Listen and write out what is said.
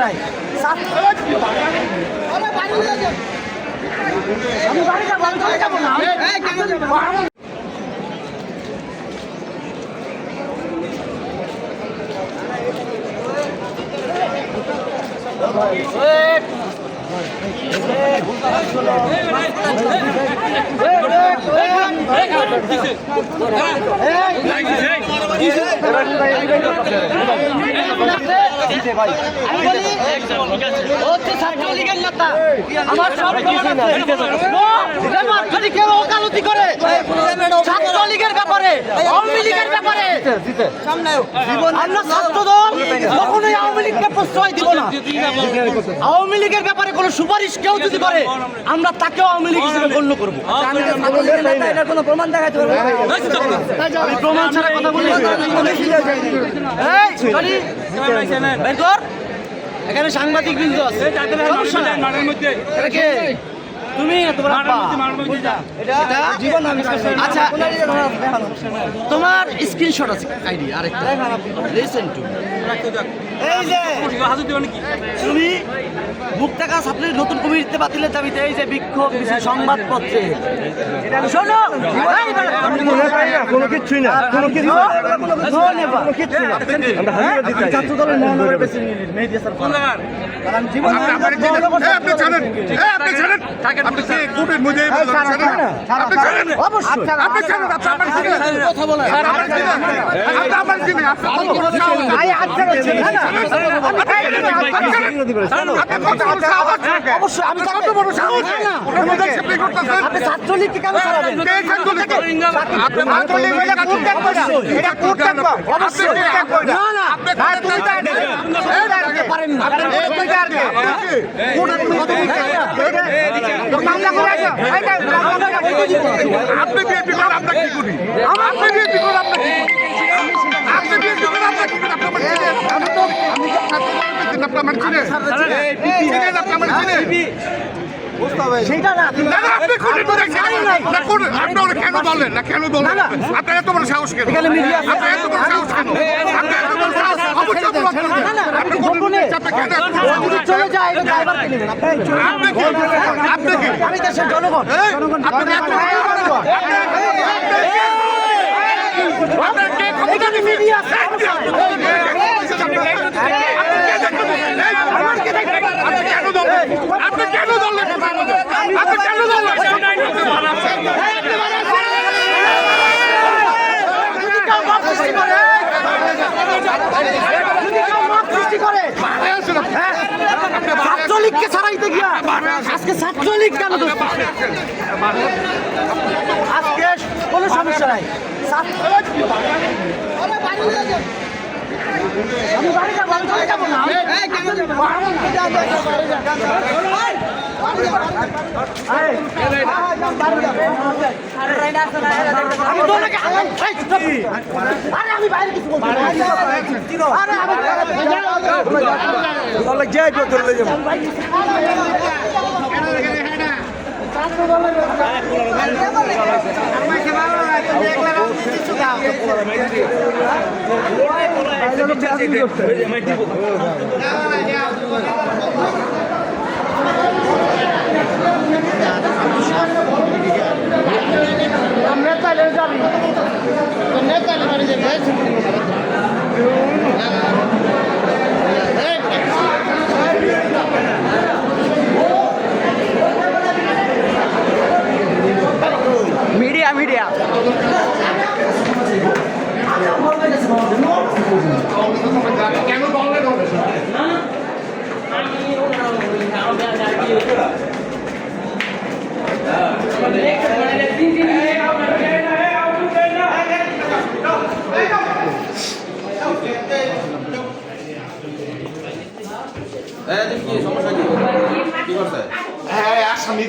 নাই। আমি বাড়ি যাবো, আমি চলে যাবো না। কেউ ওকালতি করে ছাত্রলীগের ব্যাপারে, আওয়ামী লীগের ব্যাপারে আমরা ছাত্র দল কখনোই আওয়ামী লীগকে প্রশ্রয় দিব না। আওয়ামী লীগের ব্যাপারে কোনো সুপারিশ কেউ যদি করে আমরা তাকেও আওয়ামী লীগ হিসেবে গণ্য করবো। কোনো প্রমাণ দেখাতে পারবো? আমি প্রমাণ ছাড়া কথা বলি। এখানে সাংবাদিক বৃন্দ আছে, তুমি আচ্ছা তোমার স্ক্রিনশট আছে আইডি আরেকটা রিসেন্ট এই যে তুমি মুক্তাকা ছাত্রের নতুন কমিটিতে বাতিলের দাবিতে এই যে বিক্ষোভ সংবাদপত্রে শোনো কোনো কিছুই না, কোনো কিছু ছাত্র দলের মহানগরের প্রেসিডেন্ট মেহেদী হাসান ছাত্রলীগকে কেন সেটা না কেন বললেন না, কেন বললেন আপনার এত বড় সাহস কেন? আপনার এত বড় সাহস কেন? চলে যায় আমি দেশের জনগণ আপনি কেন ধরলেন? আপনি কেন ধরলেন? ছাত্রলীগকে ছাড়াইতে গিয়া আজকে ছাত্রলীগ কেন আজকে কোনো সমস্যা নাই। আমি বাড়ি যাবো, আমি চলে যাবো না। আমি বাইরে কিছু বলছি নেতালে যাবি নেতালে বাড়ি যাবে মিডিয়া মিডিয়া কেন বললেন? সমস্যা কি করছে? আসামি